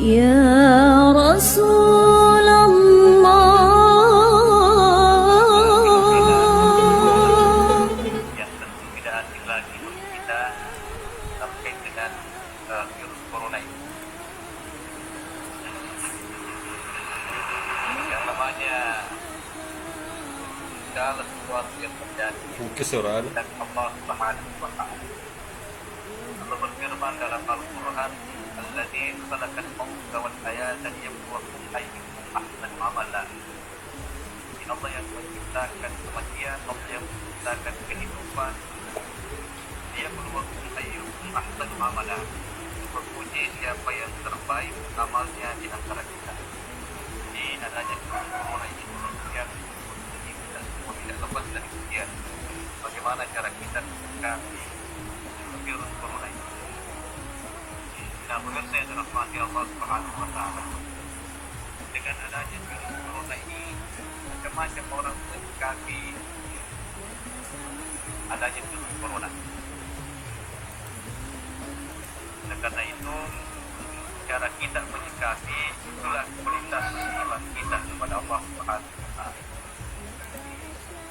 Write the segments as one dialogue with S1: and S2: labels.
S1: يا رسول الله.
S2: Yang tentu tidak asing lagi bagi kita terkait dengan virus corona ini. Yang namanya segala sesuatu yang terjadi
S3: Kesuran.
S2: dan Allah Subhanahu wa taala. Allah berfirman dalam Al-Qur'an, "Allazi khalaqal mauta wal hayata liyabluwakum ayyukum ahsanu amala." Ini Allah yang menciptakan kematian, Allah yang menciptakan kehidupan. Liyabluwakum ayyukum ahsanu amala. Berpuji siapa yang terbaik amalnya di antara kita. Ini adanya corona ini yang kita semua tidak lepas dari ujian. Bagaimana cara kita menyikapi virus corona ini? Nah, pemirsa yang dirahmati Allah Subhanahu wa taala. Dengan adanya virus corona ini, macam-macam orang menyikapi adanya virus corona. Nah, karena itu cara kita menyikapi itulah kualitas iman kita kepada Allah Subhanahu wa taala.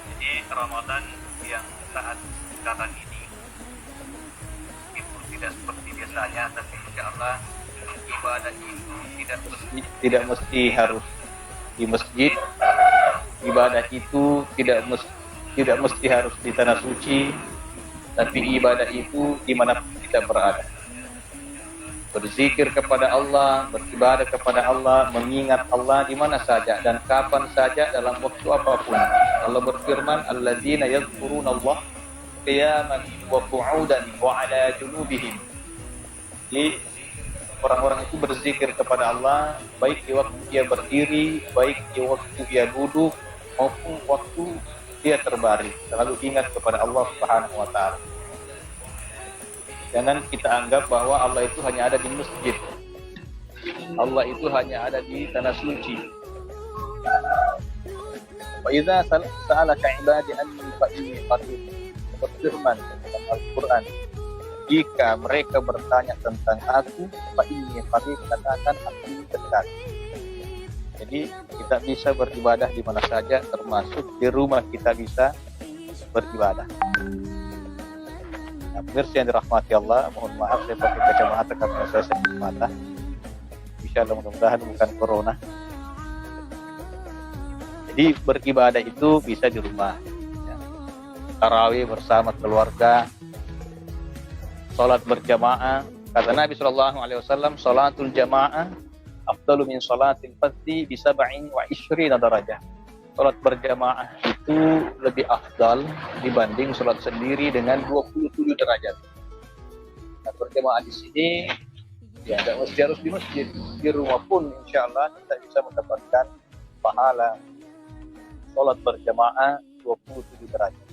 S2: Jadi Ramadan yang saat sekarang ini itu tidak seperti biasanya, tapi insyaallah ibadah itu
S4: tidak mesti harus di masjid. Ibadah itu tidak mesti harus di tanah suci, tapi ibadah itu di mana kita berada. Berzikir kepada Allah, beribadah kepada Allah, mengingat Allah di mana saja dan kapan saja dalam waktu apapun. Allah berfirman, "Alladzina yadhkuruna Allah qiyaman wa qu'udan wa 'ala junubihim." Jadi orang-orang itu berzikir kepada Allah baik di waktu dia berdiri, baik di waktu dia duduk, maupun waktu dia terbaring. Selalu ingat kepada Allah Subhanahu wa taala. Jangan kita anggap bahwa Allah itu hanya ada di masjid. Allah itu hanya ada di tanah suci. Wa idza sa'alaka 'ibadi anni fa inni qarib. Berfirman dalam Al-Qur'an, jika mereka bertanya tentang aku, fa inni qarib, katakan aku dekat. Jadi kita bisa beribadah di mana saja, termasuk di rumah kita bisa beribadah. Nah, pemirsa yang dirahmati Allah, mohon maaf saya pakai kacamata karena saya sakit mata. Insyaallah mudah-mudahan bukan corona. Jadi beribadah itu bisa di rumah. Ya. Tarawih bersama keluarga, salat berjamaah. Kata Nabi SAW, salatul jamaah afdalu min salatil fardhi bi 27 darajah. Salat berjamaah itu lebih afdal dibanding salat sendiri dengan 27 derajat. Nah, berjamaah di sini ya tidak mesti harus di masjid, di rumah pun insyaallah kita bisa mendapatkan pahala salat berjamaah 27 derajat.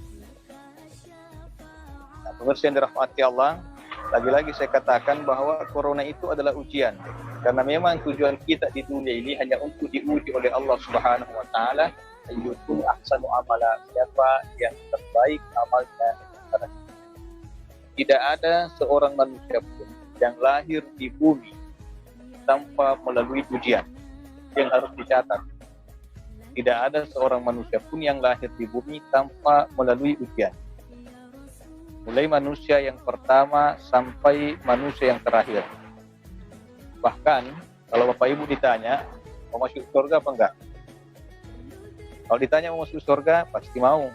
S4: Nah, pemirsa yang dirahmati Allah, lagi-lagi saya katakan bahwa corona itu adalah ujian. Karena memang tujuan kita di dunia ini hanya untuk diuji oleh Allah Subhanahu wa taala, ayyukum ahsanu amala, siapa yang terbaik amalnya. Tidak ada seorang manusia pun yang lahir di bumi tanpa melalui ujian. Yang harus dicatat. Tidak ada seorang manusia pun yang lahir di bumi tanpa melalui ujian. Mulai manusia yang pertama sampai manusia yang terakhir. Bahkan kalau Bapak Ibu ditanya mau masuk surga apa enggak? Kalau ditanya mau masuk surga pasti mau.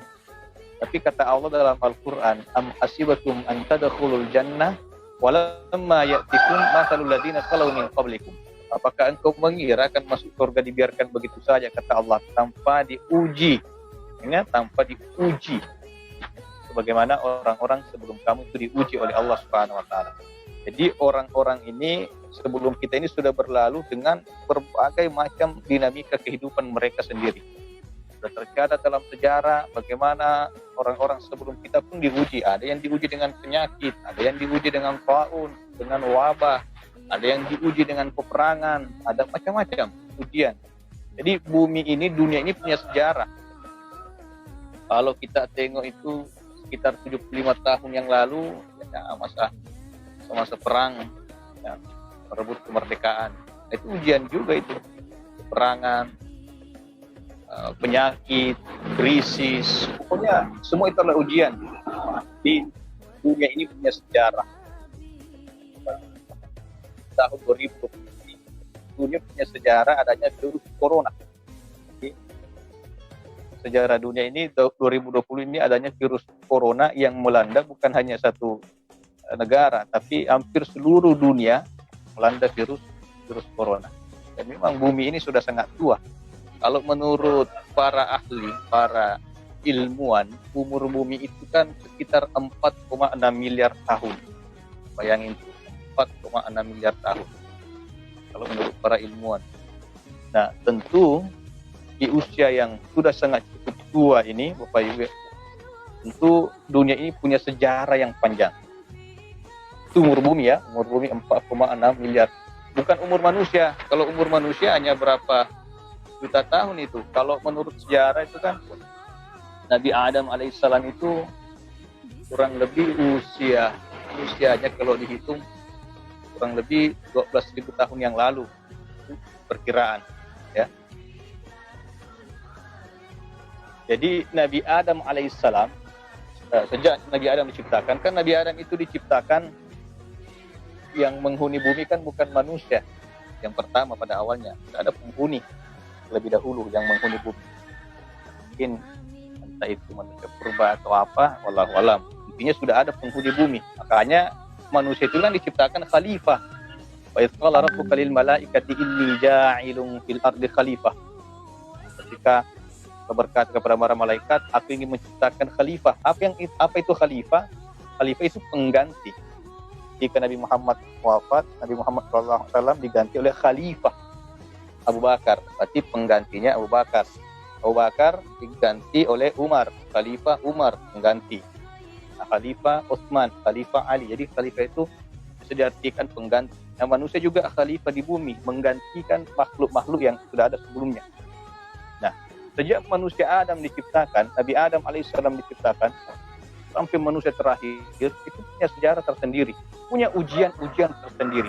S4: Tapi kata Allah dalam Al-Qur'an, am hasibatum an tadkhulul jannah walamma ya'tikum mathalul ladzina khalu min qablikum. Apakah engkau mengira akan masuk surga dibiarkan begitu saja, kata Allah, tanpa diuji? Ingat, tanpa diuji. Sebagaimana orang-orang sebelum kamu itu diuji oleh Allah Subhanahu wa taala. Jadi orang-orang ini sebelum kita ini sudah berlalu dengan berbagai macam dinamika kehidupan mereka sendiri. Sudah tercatat dalam sejarah bagaimana orang-orang sebelum kita pun diuji. Ada yang diuji dengan penyakit, ada yang diuji dengan taun, dengan wabah, ada yang diuji dengan peperangan, ada macam-macam ujian. Jadi bumi ini, dunia ini punya sejarah. Kalau kita tengok itu sekitar 75 tahun yang lalu, ya, masa perang, ya, merebut kemerdekaan. Itu ujian juga itu. Peperangan, penyakit, krisis, pokoknya semua itu adalah ujian. Di dunia ini punya sejarah. Tahun 2020 ini, dunia punya sejarah adanya virus corona. Jadi, sejarah dunia ini 2020 ini adanya virus corona yang melanda bukan hanya satu negara, tapi hampir seluruh dunia melanda virus corona. Dan memang bumi ini sudah sangat tua. Kalau menurut para ahli, para ilmuwan, umur bumi itu kan sekitar 4,6 miliar tahun. Bayangin itu, 4,6 miliar tahun. Kalau menurut para ilmuwan. Nah, tentu di usia yang sudah sangat cukup tua ini, Bapak Ibu, tentu dunia ini punya sejarah yang panjang. Itu umur bumi ya, umur bumi 4,6 miliar. Bukan umur manusia. Kalau umur manusia hanya berapa juta tahun itu. Kalau menurut sejarah itu kan Nabi Adam alaihissalam itu kurang lebih usianya kalau dihitung kurang lebih 12.000 tahun yang lalu. Itu perkiraan ya. Jadi Nabi Adam alaihissalam sejak Nabi Adam diciptakan, kan Nabi Adam itu diciptakan yang menghuni bumi kan bukan manusia yang pertama pada awalnya. Ada penghuni lebih dahulu yang menghuni bumi. Mungkin entah itu manusia purba atau apa, wallahu alam. Intinya sudah ada penghuni bumi. Makanya manusia itu kan diciptakan khalifah. Wa idz qala rabbuka lil malaikati inni ja'ilun fil ardi khalifah. Ketika berkata kepada para malaikat, aku ingin menciptakan khalifah. Apa itu khalifah? Khalifah itu pengganti. Jika Nabi Muhammad wafat, Nabi Muhammad SAW diganti oleh Khalifah Abu Bakar. Berarti penggantinya Abu Bakar. Abu Bakar diganti oleh Umar. Khalifah Umar pengganti. Nah, Khalifah Utsman, Khalifah Ali. Jadi Khalifah itu bisa diartikan pengganti. Nah, manusia juga Khalifah di bumi, menggantikan makhluk-makhluk yang sudah ada sebelumnya. Nah, sejak manusia Adam diciptakan, Nabi Adam alaihissalam diciptakan, sampai manusia terakhir, itu punya sejarah tersendiri, punya ujian-ujian tersendiri.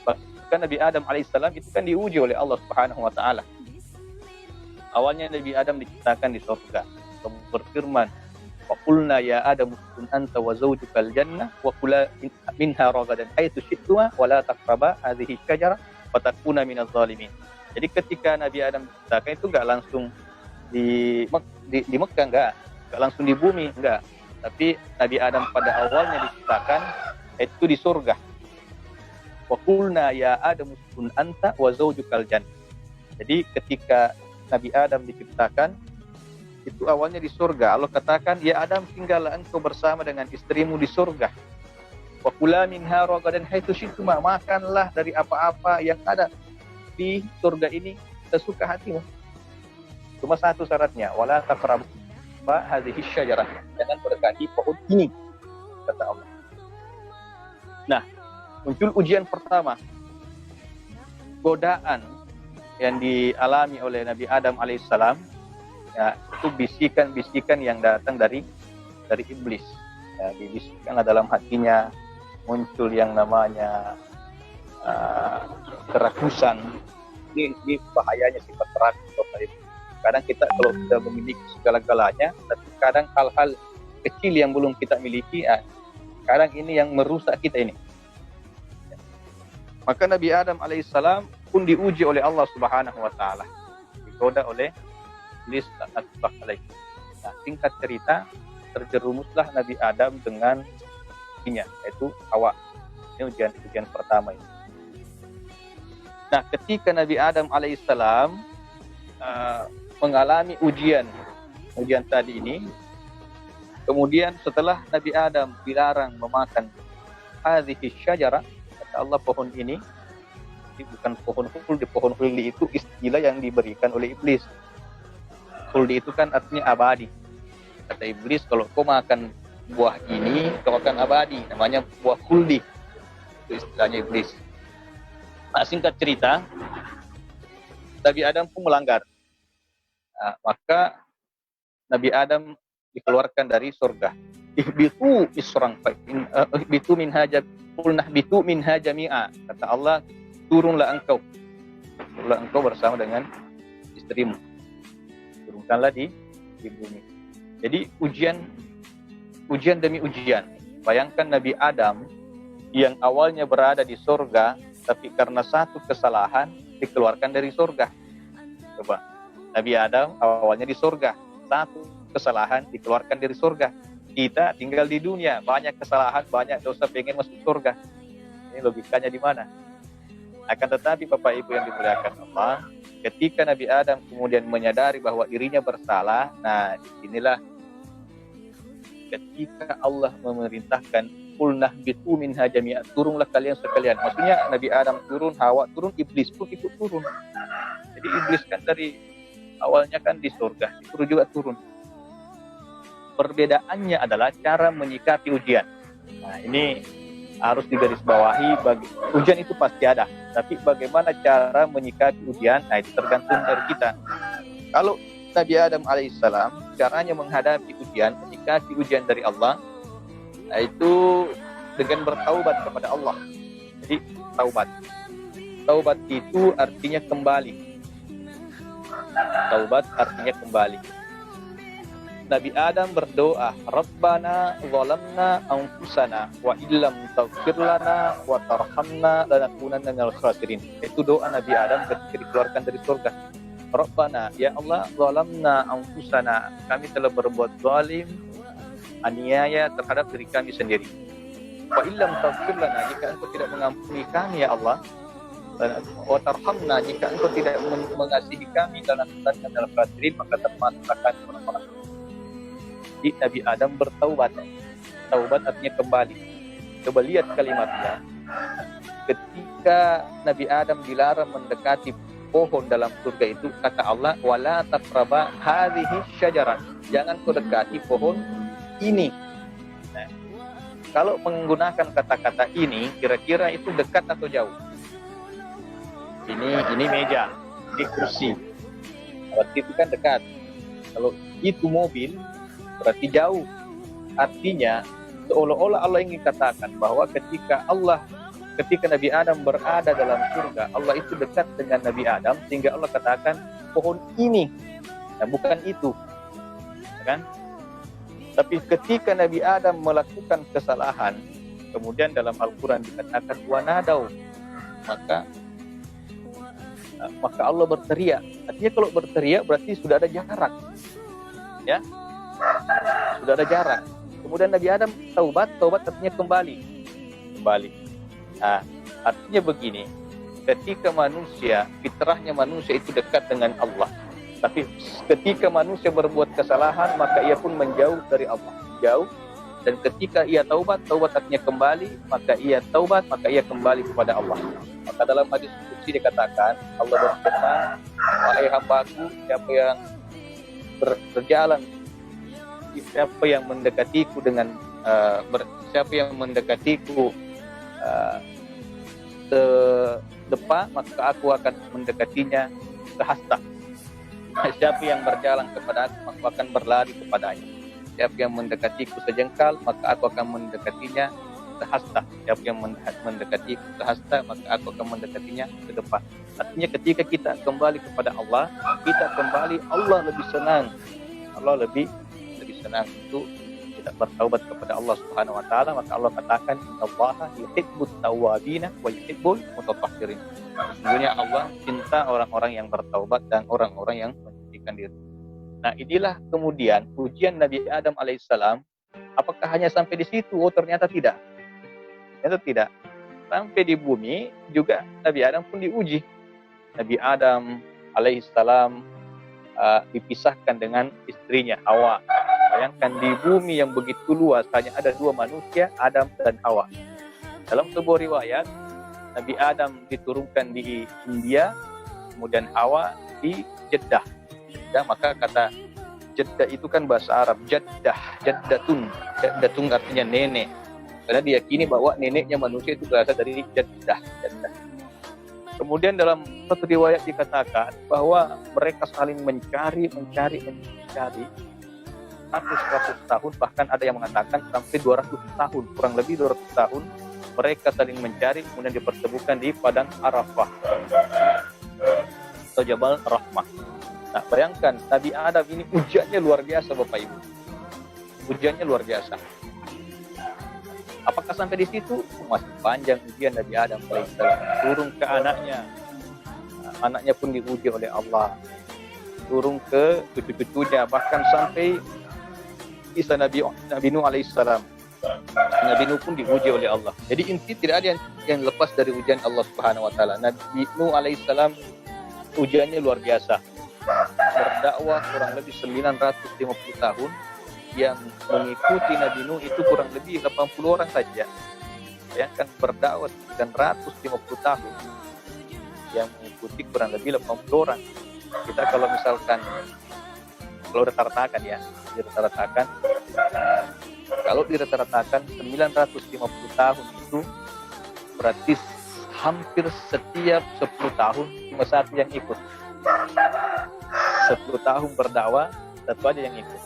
S4: Bahkan Nabi Adam alaihissalam itu kan diuji oleh Allah Subhanahu wa taala. Awalnya Nabi Adam diciptakan di surga. Allah berfirman, "Wa qulna ya Adam uskun anta wa zawjukal jannah wa kula minha ragadan haitsu syi'tuma wa la taqraba hadhihi syajarah wa takuna minadh dhalimin." Jadi ketika Nabi Adam diciptakan itu enggak langsung di Mekah, enggak langsung di bumi, enggak. Tapi Nabi Adam pada awalnya diciptakan itu di surga. Wa qulna ya Adam uskun anta wa zawjukal jannah. Jadi ketika Nabi Adam diciptakan itu awalnya di surga. Allah katakan, ya Adam, tinggallah engkau bersama dengan istrimu di surga. Wa kula minha ragadan haitsu syi'tuma, makanlah dari apa-apa yang ada di surga ini sesuka hatimu. Cuma satu syaratnya, wala taqrabu hadhihi syajarah, jangan mendekati pohon ini, kata Allah. Nah, muncul ujian pertama, godaan yang dialami oleh Nabi Adam alaihissalam, ya, itu bisikan-bisikan yang datang dari iblis. Ya, dibisikkan dalam hatinya, muncul yang namanya kerakusan. Ini bahayanya sifat rakus. Kadang kita kalau sudah memiliki segala-galanya, tapi kadang hal-hal kecil yang belum kita miliki, kadang ini yang merusak kita ini. Maka Nabi Adam alaihissalam pun diuji oleh Allah Subhanahu wa taala, digoda oleh iblis la'natullah alaihi. Nah, singkat cerita, terjerumuslah Nabi Adam dengan istrinya, yaitu Hawa. Ini ujian pertama ini. Nah, ketika Nabi Adam alaihissalam mengalami ujian tadi ini, kemudian setelah Nabi Adam dilarang memakan hadhihi syajarah, kata Allah, pohon ini bukan pohon khuldi. Pohon khuldi itu istilah yang diberikan oleh iblis. Khuldi itu kan artinya abadi. Kata iblis, kalau kau makan buah ini, kau akan abadi. Namanya buah khuldi. Itu istilahnya iblis. Nah, singkat cerita, Nabi Adam pun melanggar. Nah, maka Nabi Adam dikeluarkan dari surga. Ihbitu misran ihbitu minha qulna ihbitu minha jami'a. Kata Allah, turunlah engkau turunlah engkau bersama dengan istrimu. Turunkanlah di bumi. Jadi ujian demi ujian. Bayangkan Nabi Adam yang awalnya berada di surga, tapi karena satu kesalahan dikeluarkan dari surga. Coba, Nabi Adam awalnya di surga, satu kesalahan dikeluarkan dari surga. Kita tinggal di dunia, banyak kesalahan, banyak dosa, pengen masuk surga. Ini logikanya di mana? Akan tetapi Bapak Ibu yang dimuliakan Allah, ketika Nabi Adam kemudian menyadari bahwa dirinya bersalah, nah disinilah ketika Allah memerintahkan qulnah bitu minha jami'a, turunlah kalian sekalian. Maksudnya Nabi Adam turun, Hawa turun, iblis pun ikut turun. Jadi iblis kan dari awalnya kan di surga, disuruh juga turun. Perbedaannya adalah cara menyikapi ujian. Nah, ini harus digarisbawahi. Ujian itu pasti ada, tapi bagaimana cara menyikapi ujian, nah itu tergantung dari kita. Kalau Nabi Adam alaihissalam caranya menghadapi ujian, menyikapi ujian dari Allah, itu dengan bertaubat kepada Allah. Jadi taubat itu artinya kembali. Taubat artinya kembali. Nabi Adam berdoa, Rabbana zalamna anfusana wa illam taghfir lana wa tarhamna lanakunanna minal khasirin. Itu doa Nabi Adam ketika dikeluarkan dari surga. Rabbana, ya Allah, zalamna anfusana, kami telah berbuat zalim, aniaya terhadap diri kami sendiri. Wa illam taghfir lana, jika engkau tidak mengampuni kami ya Allah, wa tarhamna, jika engkau tidak mengasihi kami dan lanakunanna minal khasirin, maka termasuklah kami orang-orang. Jadi Nabi Adam bertaubat. Taubat artinya kembali. Coba lihat kalimatnya. Ketika Nabi Adam dilarang mendekati pohon dalam surga itu, kata Allah, wala taqraba hadhihi syajarah. Jangan kau dekati pohon ini. Nah, kalau menggunakan kata-kata ini, kira-kira itu dekat atau jauh? Ini meja, ini kursi. Berarti itu kan dekat. Kalau itu mobil, berarti jauh. Artinya seolah-olah Allah ingin katakan bahwa ketika Nabi Adam berada dalam surga, Allah itu dekat dengan Nabi Adam sehingga Allah katakan pohon ini, nah, bukan itu, kan? Tapi ketika Nabi Adam melakukan kesalahan, kemudian dalam Al-Quran dikatakan wanadau, maka Allah berteriak. Artinya kalau berteriak berarti sudah ada jarak, ya. Sudah ada jarak. Kemudian Nabi Adam taubat artinya kembali. Nah, artinya begini, ketika manusia, fitrahnya manusia itu dekat dengan Allah. Tapi ketika manusia berbuat kesalahan, maka ia pun menjauh dari Allah. Jauh. Dan ketika ia taubat artinya kembali, maka ia kembali kepada Allah. Maka dalam hadis qudsi dikatakan, Allah berfirman, wahai hambaku, siapa yang mendekatiku sedepa, maka aku akan mendekatinya sehasta. Siapa yang berjalan kepada aku, maka aku akan berlari kepadanya. Siapa yang mendekatiku sejengkal, maka aku akan mendekatinya sehasta. Siapa yang mendekatiku sehasta, maka aku akan mendekatinya sedepa. Artinya ketika kita kembali kepada Allah, Allah lebih senang. Allah lebih senang untuk kita bertaubat kepada Allah Subhanahu wa taala. Maka Allah katakan, innallaha yuhibbut tawwabina wa yuhibbul mutatahhirin. Sesungguhnya Allah cinta orang-orang yang bertaubat dan orang-orang yang mensucikan diri. Nah, inilah kemudian ujian Nabi Adam alaihissalam. Apakah hanya sampai di situ? Oh, ternyata tidak. Sampai di bumi juga Nabi Adam pun diuji. Nabi Adam alaihissalam dipisahkan dengan istrinya Hawa. Bayangkan di bumi yang begitu luas hanya ada dua manusia, Adam dan Hawa. Dalam sebuah riwayat, Nabi Adam diturunkan di India, kemudian Hawa di Jeddah. Maka kata Jeddah itu kan bahasa Arab, Jaddatun artinya nenek. Karena diyakini bahwa neneknya manusia itu berasal dari Jeddah. Kemudian dalam satu riwayat dikatakan bahwa mereka saling mencari 100 tahun, bahkan ada yang mengatakan sampai 200 tahun, kurang lebih 200 tahun mereka saling mencari, kemudian dipertemukan di padang Arafah. atau Jabal Rahmah. Nah, bayangkan Nabi Adam ini ujiannya luar biasa Bapak Ibu. Ujiannya luar biasa. Apakah sampai di situ? Masih panjang ujian Nabi Adam alaihissalam. Turun ke anaknya. Nah, anaknya pun diuji oleh Allah. Turun ke cucu-cucunya, bahkan sampai kisah Nabi Nuh alaihissalam. Nabi Nuh pun diuji oleh Allah. Jadi inti tidak ada yang lepas dari ujian Allah Subhanahu wa taala. Nabi Nuh alaihissalam ujiannya luar biasa. Berdakwah kurang lebih 950 tahun, yang mengikuti Nabi Nuh itu kurang lebih 80 orang saja. Bayangkan berdakwah 950 tahun, yang mengikuti kurang lebih 80 orang. Kita kalau misalkan, kalau dirata-ratakan ya, kalau dirata-ratakan 950 tahun itu berarti hampir setiap 10 tahun cuma satu yang ikut. 10 tahun berdakwah, satu aja yang ikut.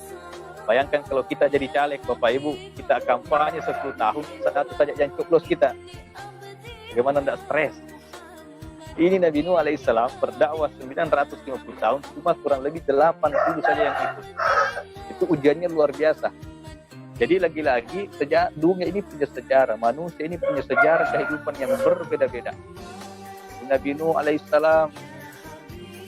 S4: Bayangkan kalau kita jadi caleg Bapak Ibu, kita kampanye 10 tahun, satu saja yang coblos kita. Bagaimana tidak stres? Ini Nabi Nuh alaihissalam berdakwah 950 tahun, cuma kurang lebih 80 saja yang ikut. Itu ujiannya luar biasa. Jadi lagi-lagi dunia ini punya sejarah, manusia ini punya sejarah kehidupan yang berbeda-beda. Nabi Nuh alaihissalam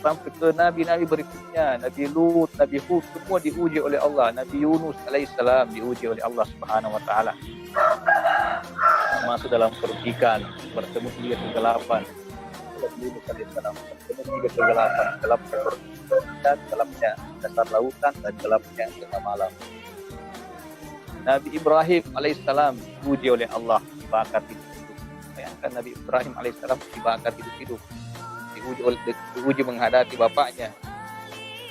S4: sampai ke nabi-nabi berikutnya, Nabi Lut, Nabi Hud, semua diuji oleh Allah. Nabi Yunus alaihissalam diuji oleh Allah Subhanahu wa taala. Masuk dalam perut ikan, bertemu tiga kegelapan. Nabi Yunus alaihissalam bertemu tiga kegelapan, gelapnya perut ikan, gelapnya dasar lautan, dan gelapnya tengah malam. Nabi Ibrahim alaihissalam diuji oleh Allah, dibakar hidup-hidup. Bayangkan Nabi Ibrahim alaihissalam dibakar hidup-hidup. Diuji menghadapi bapaknya,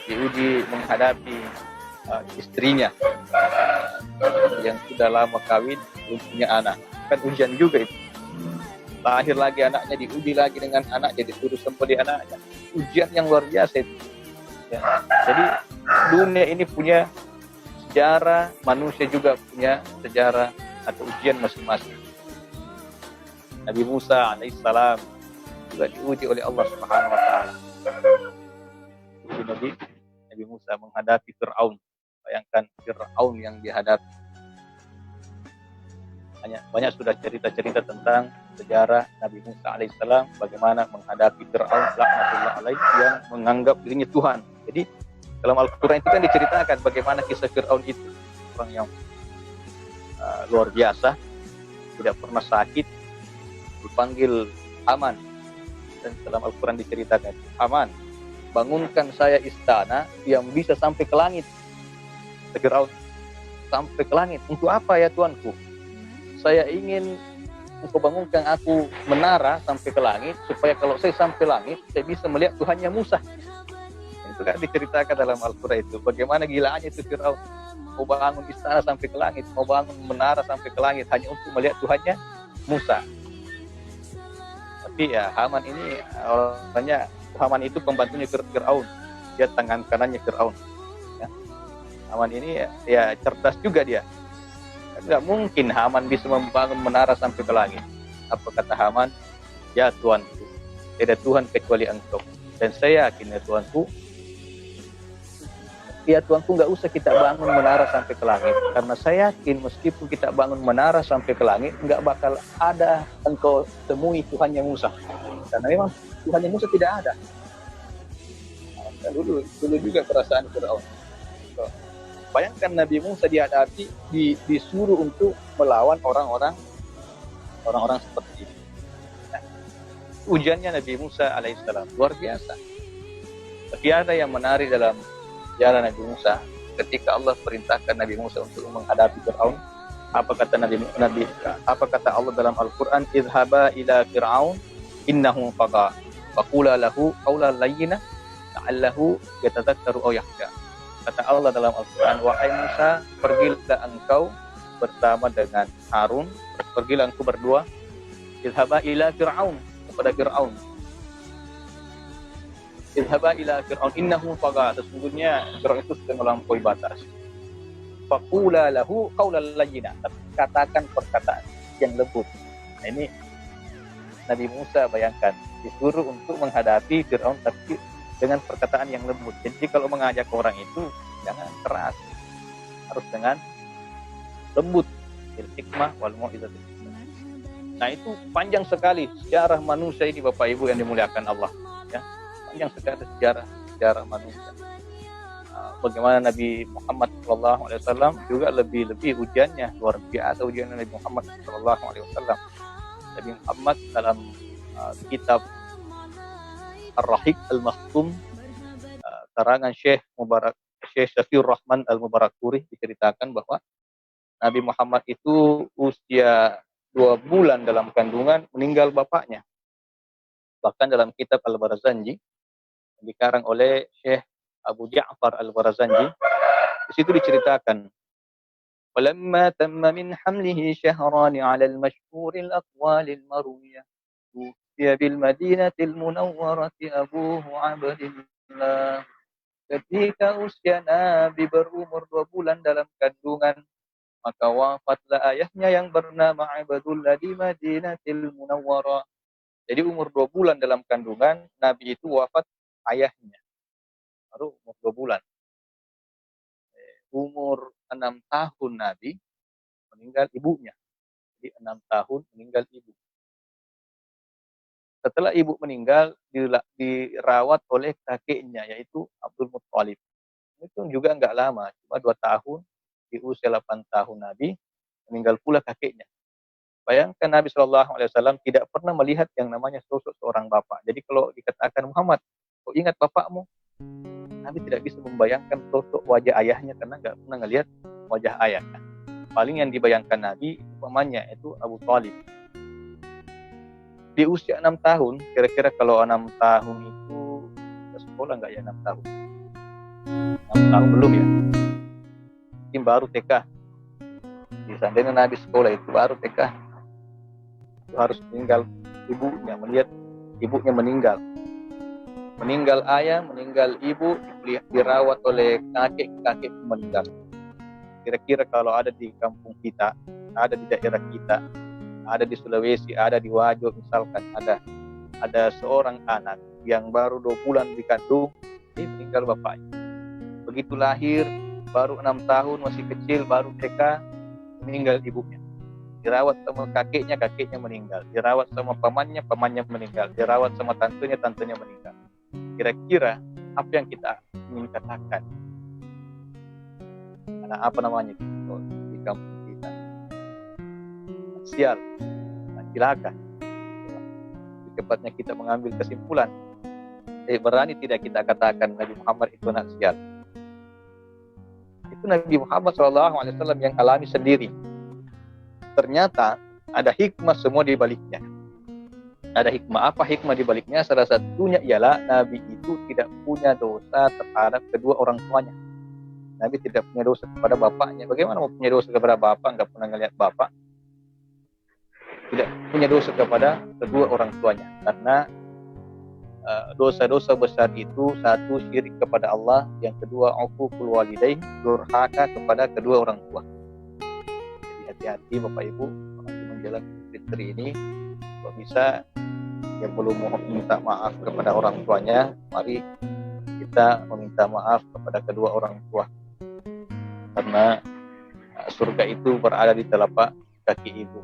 S4: diuji menghadapi istrinya yang sudah lama kawin, belum punya anak. Kan ujian juga itu. Lahir lagi anaknya, diuji lagi dengan anaknya, disuruh sembelih anaknya. Ujian yang luar biasa itu. Ya. Jadi dunia ini punya sejarah, manusia juga punya sejarah atau ujian masing-masing. Nabi Musa alaihissalam juga diuji oleh Allah Subhanahu wa taala. Nabi Musa menghadapi Fir'aun. Bayangkan Fir'aun yang dihadapi. Banyak sudah cerita-cerita tentang sejarah Nabi Musa alaihissalam, bagaimana menghadapi Fir'aun laknatullah alaihi yang menganggap dirinya Tuhan. Jadi dalam Al-Quran itu kan diceritakan bagaimana kisah Fir'aun itu, orang yang luar biasa, tidak pernah sakit, dipanggil Haman. Dan dalam Al-Quran diceritakan, Haman, bangunkan saya istana yang bisa sampai ke langit. Fir'aun, sampai ke langit. Untuk apa ya Tuanku? Saya ingin engkau bangunkan aku menara sampai ke langit, supaya kalau saya sampai langit, saya bisa melihat Tuhannya Musa. Itu kan diceritakan dalam Al-Quran itu. Bagaimana gilaannya itu Fir'aun. Mau bangun istana sampai ke langit, mau bangun menara sampai ke langit, hanya untuk melihat Tuhannya Musa. Tapi ya Haman ini orangnya, Haman itu pembantunya Fir'aun, dia tangan kanannya Fir'aun. Ya. Haman ini ya cerdas juga dia. Tidak mungkin Haman bisa membangun menara sampai ke langit. Apa kata Haman? Ya Tuanku, tidak ada Tuhan kecuali Engkau. Dan saya yakin ya Tuanku nggak usah kita bangun menara sampai ke langit. Karena saya yakin meskipun kita bangun menara sampai ke langit, nggak bakal ada engkau temui Tuhannya Musa. Karena memang Tuhannya Musa tidak ada. Nah, dulu juga perasaan Fir'aun. Bayangkan Nabi Musa dihadapi, disuruh untuk melawan orang-orang seperti ini. Nah, ujiannya Nabi Musa alaihissalam luar biasa. Tapi ada yang menarik dalam jalan Nabi Musa, ketika Allah perintahkan Nabi Musa untuk menghadapi Fir'aun, apa kata Allah dalam Al-Quran? Idhaba ila Fir'aun innahu tagha faqula lahu qawlan layyina la'allahu yatadhakkaru aw yakhsha. Kata Allah dalam Al-Quran, wahai Musa, pergilah engkau bersama dengan Harun, pergilah engkau berdua, idhaba ila Fir'aun, kepada Fir'aun. Idhaba ila Fir'aun innahu tagha, sesungguhnya Fir'aun itu sudah melampaui batas. Faqula lahu qawlan layyina, katakan perkataan yang lembut. Nah, ini Nabi Musa bayangkan disuruh untuk menghadapi Fir'aun, tapi dengan perkataan yang lembut. Jadi kalau mengajak orang itu jangan keras, harus dengan lembut. Hikmah wal mau'izatul hasanah. Nah, itu panjang sekali sejarah manusia ini Bapak Ibu yang dimuliakan Allah, ya. Panjang sekali sejarah manusia. Bagaimana Nabi Muhammad SAW juga lebih ujiannya luar biasa, ujian Nabi Muhammad SAW. Nabi Muhammad dalam kitab Ar-Rahiq Al-Makhtum, karangan Syekh Syafiur Rahman Al-Mubarakpuri, diceritakan bahwa Nabi Muhammad itu usia 2 bulan dalam kandungan meninggal bapaknya. Bahkan dalam kitab Al-Barzanji dikarang oleh Syekh Abu Ja'far Al-Barzanji, di situ diceritakan, "Walamma tamma min hamlihi syahran 'ala al-mashhur al-aqwal al-marwiyah, tufiya bil Madinatil Munawwarati abuhu Abdullah." Ketika usia Nabi berumur 2 bulan dalam kandungan, maka wafatlah ayahnya yang bernama Abdullah di Madinatil Munawwarah. Jadi umur 2 bulan dalam kandungan, Nabi itu wafat ayahnya. Baru umur 2 bulan. Umur 6 tahun Nabi meninggal ibunya. Jadi 6 tahun meninggal ibu. Setelah ibu meninggal, dirawat oleh kakeknya, yaitu Abdul Muttalib. Itu juga enggak lama, cuma 2 tahun. Di usia 8 tahun Nabi meninggal pula kakeknya. Bayangkan Nabi SAW tidak pernah melihat yang namanya sosok seorang bapak. Jadi kalau dikatakan Muhammad, kau ingat bapakmu? Nabi tidak bisa membayangkan sosok wajah ayahnya karena nggak pernah ngelihat wajah ayahnya. Paling yang dibayangkan Nabi umpamanya itu Abu Thalib. Di usia 6 tahun, kira-kira kalau 6 tahun itu sekolah nggak ya 6 tahun? 6 tahun belum ya? Mungkin baru TK. Di seandainya Nabi sekolah itu baru TK. Itu harus meninggal ibunya, melihat ibunya meninggal. Meninggal ayah, meninggal ibu, dirawat oleh kakek meninggal. Kira-kira kalau ada di kampung kita, ada di daerah kita, ada di Sulawesi, ada di Wajo misalkan, ada seorang anak yang baru 2 bulan dikandung, ini meninggal bapaknya. Begitu lahir, baru 6 tahun, masih kecil, baru TK, meninggal ibunya. Dirawat sama kakeknya meninggal. Dirawat sama pamannya meninggal. Dirawat sama tantenya meninggal. Kira-kira apa yang kita ingin katakan? Karena apa namanya di kampung kita? Sial, cilaka. Cepatnya kita mengambil kesimpulan. Berani tidak kita katakan Nabi Muhammad itu anak sial? Itu Nabi Muhammad SAW yang alami sendiri. Ternyata ada hikmah semua di baliknya. Ada hikmah. Apa hikmah di baliknya? Salah satunya ialah Nabi itu tidak punya dosa terhadap kedua orang tuanya. Nabi tidak punya dosa kepada bapaknya. Bagaimana mau punya dosa kepada bapak? Enggak pernah ngelihat bapak. Tidak punya dosa kepada kedua orang tuanya. Karena dosa-dosa besar itu, satu syirik kepada Allah, yang kedua uququl walidain, durhaka kepada kedua orang tua. Jadi hati-hati Bapak Ibu menjelang Fitri ini, kalau bisa yang belum mau minta maaf kepada orang tuanya, mari kita meminta maaf kepada kedua orang tua, karena surga itu berada di telapak kaki ibu.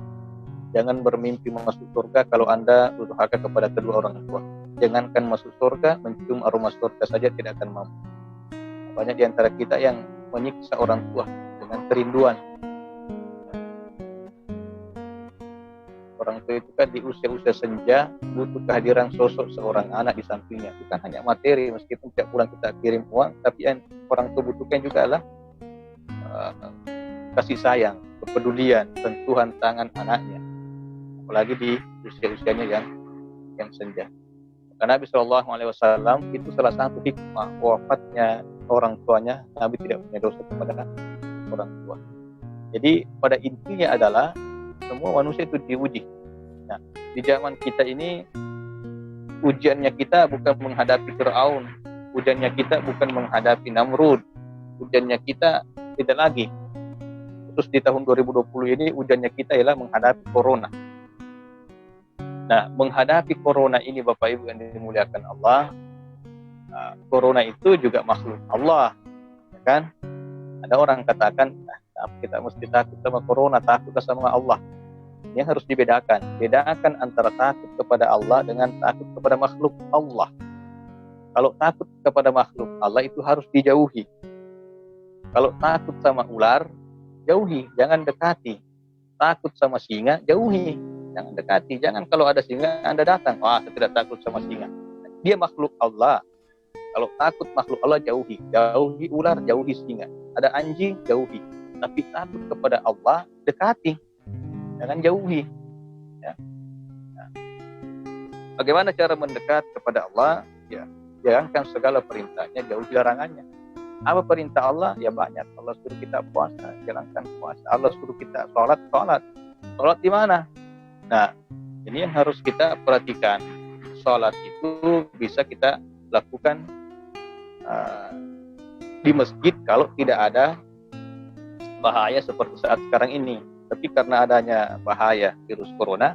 S4: Jangan bermimpi masuk surga kalau Anda durhaka kepada kedua orang tua. Jangankan masuk surga, mencium aroma surga saja tidak akan mampu. Banyak di antara kita yang menyiksa orang tua dengan kerinduan. Orang tua itu kan di usia-usia senja butuh kehadiran sosok seorang anak di sampingnya. Bukan hanya materi, meskipun tiap bulan kita kirim uang, tapi yang orang tua butuhkan juga adalah kasih sayang, kepedulian, sentuhan tangan anaknya. Apalagi di usia-usianya yang senja. Karena Nabi SAW itu salah satu hikmah wafatnya orang tuanya, Nabi tidak punya dosa kepada orang tua. Jadi pada intinya adalah semua manusia itu diuji. Nah, di zaman kita ini ujiannya kita bukan menghadapi Fir'aun, ujiannya kita bukan menghadapi Namrud, ujiannya kita tidak lagi. Terus di tahun 2020 ini ujiannya kita ialah menghadapi Corona. Nah, menghadapi Corona ini Bapak Ibu yang dimuliakan Allah, corona itu juga makhluk Allah, ya kan? Ada orang katakan, kita mesti takut sama corona, takut sama Allah. Yang harus dibedakan, bedakan antara takut kepada Allah dengan takut kepada makhluk Allah. Kalau takut kepada makhluk Allah itu harus dijauhi. Kalau takut sama ular, jauhi, jangan dekati. Takut sama singa, jauhi, jangan dekati. Jangan kalau ada singa Anda datang, wah saya tidak takut sama singa. Dia makhluk Allah. Kalau takut makhluk Allah, jauhi. Jauhi ular, jauhi singa. Ada anjing, jauhi. Tapi takut kepada Allah, dekati, jangan jauhi. Ya. Nah, bagaimana cara mendekat kepada Allah? Ya, jalankan segala perintahnya, jauhi larangannya. Apa perintah Allah? Ya banyak. Allah suruh kita puasa, jalankan puasa. Allah suruh kita sholat. Sholat di mana? Nah, ini yang harus kita perhatikan. Sholat itu bisa kita lakukan di masjid kalau tidak ada bahaya seperti saat sekarang ini. Tapi karena adanya bahaya virus corona,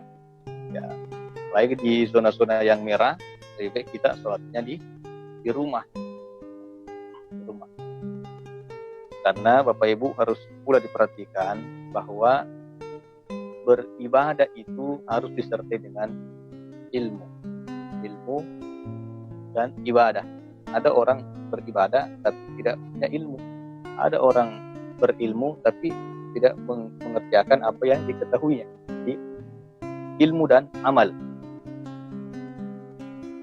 S4: ya lagi di zona-zona yang merah, lebih baik kita sholatnya di rumah. Karena Bapak Ibu harus pula diperhatikan bahwa beribadah itu harus disertai dengan ilmu dan ibadah. Ada orang beribadah tapi tidak punya ilmu. Ada orang berilmu tapi tidak mengerjakan apa yang diketahuinya. Jadi, ilmu dan amal.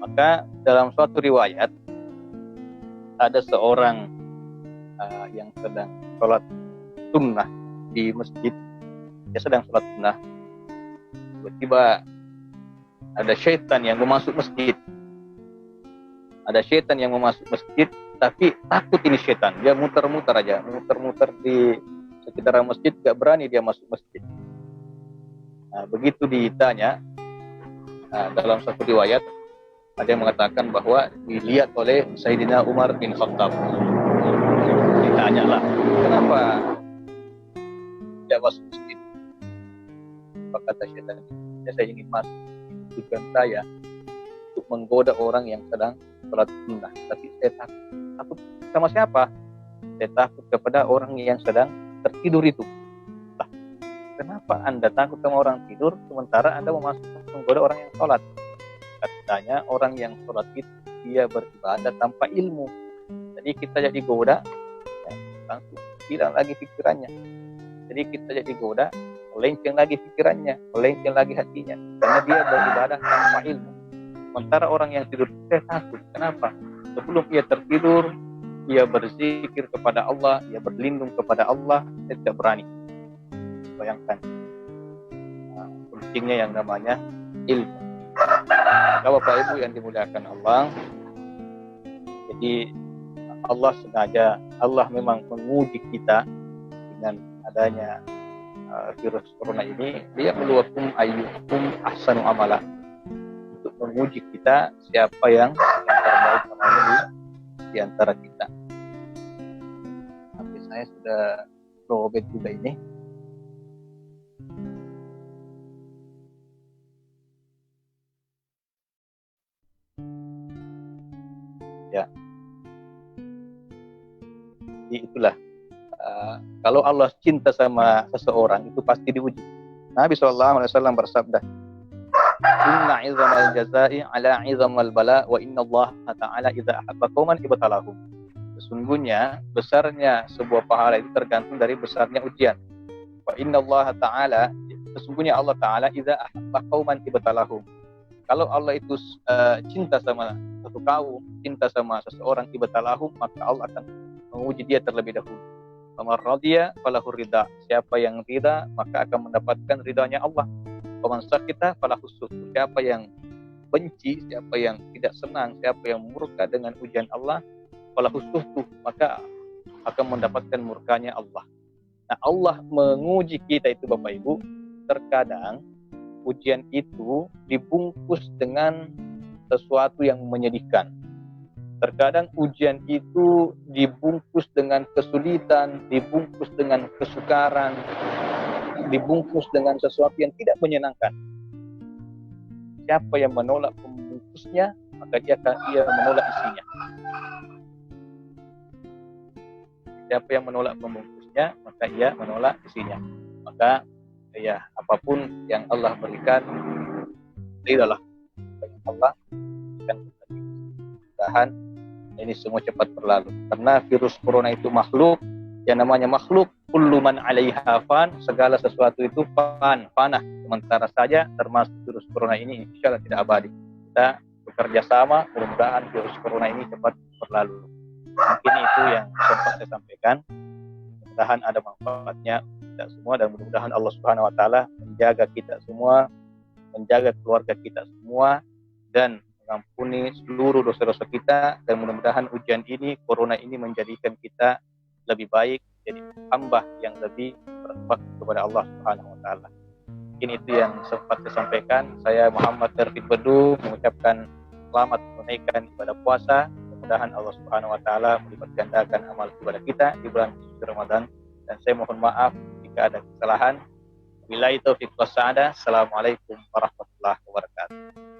S4: Maka dalam suatu riwayat ada seorang yang sedang sholat sunnah di masjid. Dia sedang sholat sunnah. Tiba-tiba ada syaitan yang mau masuk masjid. Tapi takut ini syaitan. Dia muter-muter aja, muter-muter di sekitar masjid, gak berani dia masuk masjid. Nah, begitu ditanya, dalam satu riwayat ada yang mengatakan bahwa dilihat oleh Sayyidina Umar bin Khattab. Ditanyalah, kenapa tidak masuk masjid? Apa kata syaitan? Ya, saya ingin masuk. Tujuan saya untuk menggoda orang yang sedang sholat sunnah. Tapi saya takut sama siapa? Saya takut kepada orang yang sedang tertidur itu. Lah, kenapa Anda takut sama orang tidur sementara Anda mau masuk menggoda orang yang sholat? Katanya orang yang sholat itu dia beribadah tanpa ilmu. Jadi kita jadi goda, ya, langsung hilang lagi pikirannya. Jadi kita jadi goda, melenceng lagi pikirannya, melenceng lagi hatinya, karena dia beribadah tanpa ilmu. Sementara orang yang tidur, saya takut. Kenapa? Sebelum ia tertidur, ia berzikir kepada Allah, ia berlindung kepada Allah, dia tidak berani. Bayangkan pentingnya yang namanya ilmu. Kalau Bapak Ibu yang dimuliakan Allah, jadi Allah sengaja, Allah memang menguji kita dengan adanya virus corona ini. Dia meluakum ayyukum ahsanu amala, untuk menguji kita siapa yang terbaik amalnya di antara kita. Tapi saya sudah lowbat juga ini. Ya, jadi itulah kalau Allah cinta sama seseorang itu pasti diuji. Nabi SAW bersabda, Inna izamal jazai ala izamal bala wa inna Allah ta'ala idza ahabba qauman ibtalahum. Sesungguhnya besarnya sebuah pahala itu tergantung dari besarnya ujian. Wa inna Allah ta'ala, sesungguhnya Allah ta'ala idza ahabba qauman ibtalahum. Kalau Allah itu cinta sama satu kaum, cinta sama seseorang, ibtalahum, maka Allah akan menguji dia terlebih dahulu. Faman radiya falahu ridha. Siapa yang ridha maka akan mendapatkan ridhanya Allah. Faman sakita falahu sukh. Siapa yang benci, siapa yang tidak senang, siapa yang murka dengan ujian Allah, falahu sukh, maka akan mendapatkan murkanya Allah. Nah, Allah menguji kita itu Bapak Ibu, terkadang ujian itu dibungkus dengan sesuatu yang menyedihkan. Terkadang ujian itu dibungkus dengan kesulitan, dibungkus dengan kesukaran, dibungkus dengan sesuatu yang tidak menyenangkan. Siapa yang menolak pembungkusnya, maka ia menolak isinya. Siapa yang menolak pembungkusnya, maka ia menolak isinya. Maka ya apapun yang Allah berikan, ridhalah bagi Allah, dan mudah-mudahan ini semua cepat berlalu. Karena virus corona itu makhluk, yang namanya makhluk, kullu man 'alaiha fan, segala sesuatu itu panah, sementara saja, termasuk virus corona ini insyaallah tidak abadi. Kita bekerja sama, mudah-mudahan virus corona ini cepat berlalu. Mungkin itu yang sempat saya sampaikan. Mudah-mudahan ada manfaatnya kita semua, dan mudah-mudahan Allah Subhanahu wa taala menjaga kita semua, menjaga keluarga kita semua, dan mengampuni seluruh dosa-dosa kita, dan mudah-mudahan ujian ini, corona ini menjadikan kita lebih baik, jadi hamba yang lebih berbakti kepada Allah Subhanahu wa taala. Mungkin itu yang sempat saya sampaikan. Saya Muhammad Terfid Bedu mengucapkan selamat menunaikan ibadah puasa. Mudah-mudahan Allah Subhanahu wa taala melipat gandakan amal ibadah kita di bulan suci Ramadan, dan saya mohon maaf jika ada kesalahan. Wabillahi taufiq was sa'adah. Assalamualaikum warahmatullahi wabarakatuh.